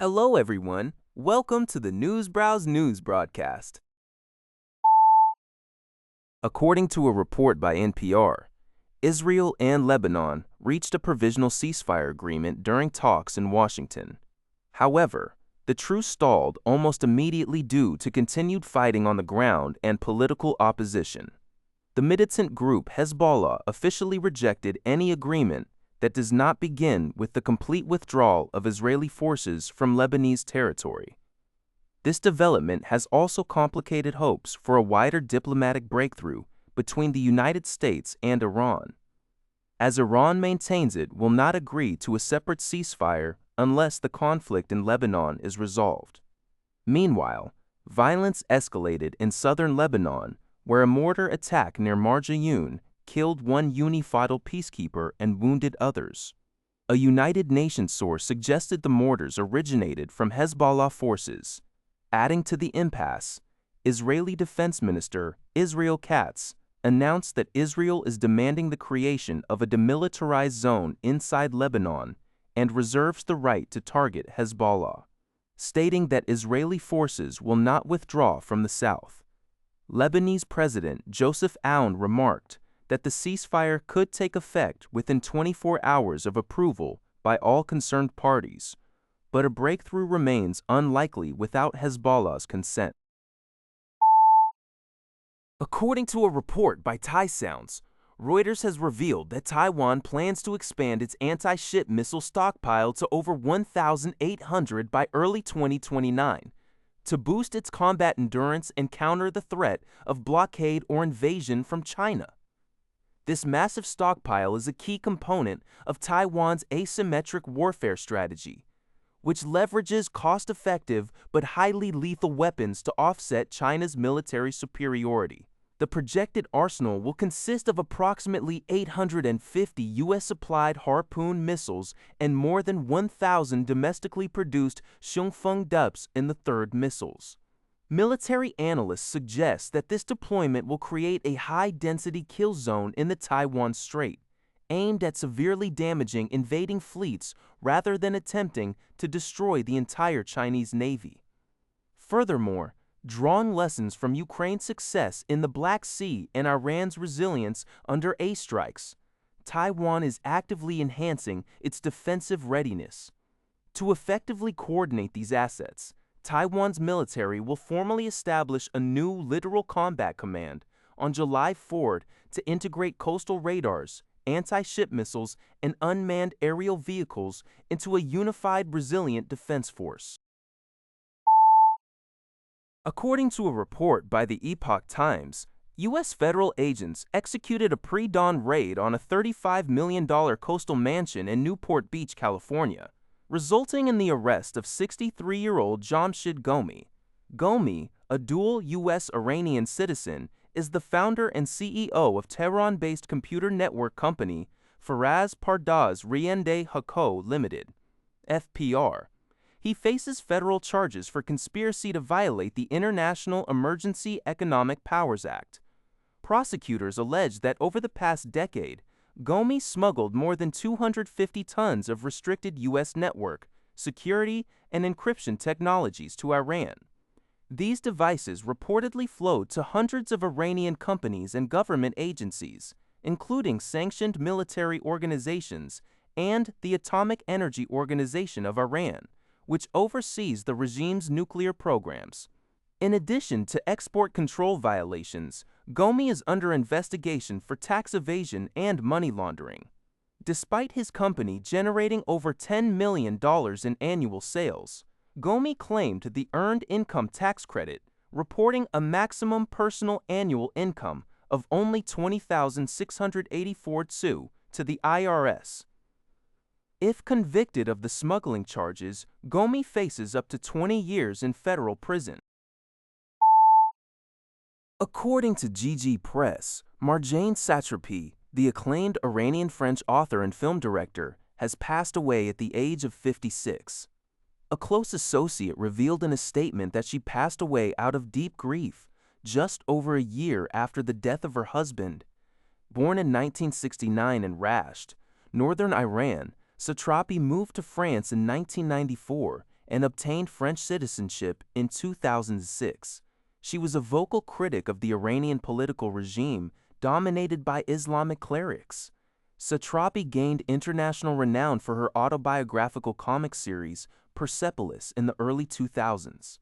Hello, everyone. Welcome to the Newsbrowse News broadcast. According to a report by NPR, Israel and Lebanon reached a provisional ceasefire agreement during talks in Washington. However, the truce stalled almost immediately due to continued fighting on the ground and political opposition. The militant group Hezbollah officially rejected any agreement that does not begin with the complete withdrawal of Israeli forces from Lebanese territory. This development has also complicated hopes for a wider diplomatic breakthrough between the United States and Iran, as Iran maintains it will not agree to a separate ceasefire unless the conflict in Lebanon is resolved. Meanwhile, violence escalated in southern Lebanon, where a mortar attack near Marjane killed one UNIFIL peacekeeper and wounded others. A United Nations source suggested the mortars originated from Hezbollah forces. Adding to the impasse, Israeli Defense Minister Israel Katz announced that Israel is demanding the creation of a demilitarized zone inside Lebanon and reserves the right to target Hezbollah, stating that Israeli forces will not withdraw from the south. Lebanese President Joseph Aoun remarked that the ceasefire could take effect within 24 hours of approval by all concerned parties, but a breakthrough remains unlikely without Hezbollah's consent. According to a report by Thai Sounds, Reuters has revealed that Taiwan plans to expand its anti-ship missile stockpile to over 1,800 by early 2029 to boost its combat endurance and counter the threat of blockade or invasion from China. This massive stockpile is a key component of Taiwan's asymmetric warfare strategy, which leverages cost-effective but highly lethal weapons to offset China's military superiority. The projected arsenal will consist of approximately 850 U.S.-supplied Harpoon missiles and more than 1,000 domestically produced Xiongfeng Dubs in the third missiles. Military analysts suggest that this deployment will create a high-density kill zone in the Taiwan Strait, aimed at severely damaging invading fleets rather than attempting to destroy the entire Chinese Navy. Furthermore, drawing lessons from Ukraine's success in the Black Sea and Iran's resilience under airstrikes, Taiwan is actively enhancing its defensive readiness. To effectively coordinate these assets, Taiwan's military will formally establish a new littoral combat command on July 4 to integrate coastal radars, anti-ship missiles, and unmanned aerial vehicles into a unified resilient defense force. According to a report by the Epoch Times, U.S. federal agents executed a pre-dawn raid on a $35 million coastal mansion in Newport Beach, California, resulting in the arrest of 63-year-old Jamshid Ghomi. Ghomi, a dual U.S.-Iranian citizen, is the founder and CEO of Tehran-based computer network company Faraz Pardaz Riende Hako Limited, FPR. He faces federal charges for conspiracy to violate the International Emergency Economic Powers Act. Prosecutors allege that over the past decade, Ghomi smuggled more than 250 tons of restricted U.S. network, security, and encryption technologies to Iran. These devices reportedly flowed to hundreds of Iranian companies and government agencies, including sanctioned military organizations and the Atomic Energy Organization of Iran, which oversees the regime's nuclear programs. In addition to export control violations, Ghomi is under investigation for tax evasion and money laundering. Despite his company generating over $10 million in annual sales, Ghomi claimed the Earned Income Tax Credit, reporting a maximum personal annual income of only 20,684 tsu to the IRS. If convicted of the smuggling charges, Ghomi faces up to 20 years in federal prison. According to GG Press, Marjane Satrapi, the acclaimed Iranian-French author and film director, has passed away at the age of 56. A close associate revealed in a statement that she passed away out of deep grief just over a year after the death of her husband. Born in 1969 in Rasht, northern Iran, Satrapi moved to France in 1994 and obtained French citizenship in 2006. She was a vocal critic of the Iranian political regime dominated by Islamic clerics. Satrapi gained international renown for her autobiographical comic series Persepolis in the early 2000s.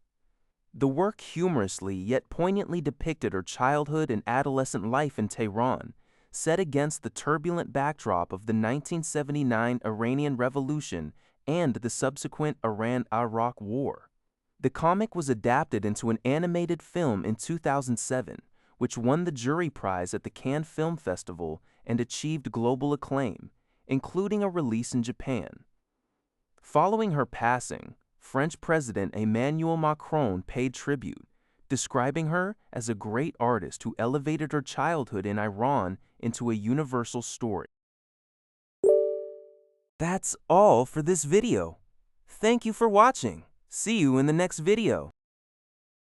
The work humorously yet poignantly depicted her childhood and adolescent life in Tehran, set against the turbulent backdrop of the 1979 Iranian Revolution and the subsequent Iran-Iraq War. The comic was adapted into an animated film in 2007, which won the jury prize at the Cannes Film Festival and achieved global acclaim, including a release in Japan. Following her passing, French President Emmanuel Macron paid tribute, describing her as a great artist who elevated her childhood in Iran into a universal story. That's all for this video. Thank you for watching. See you in the next video.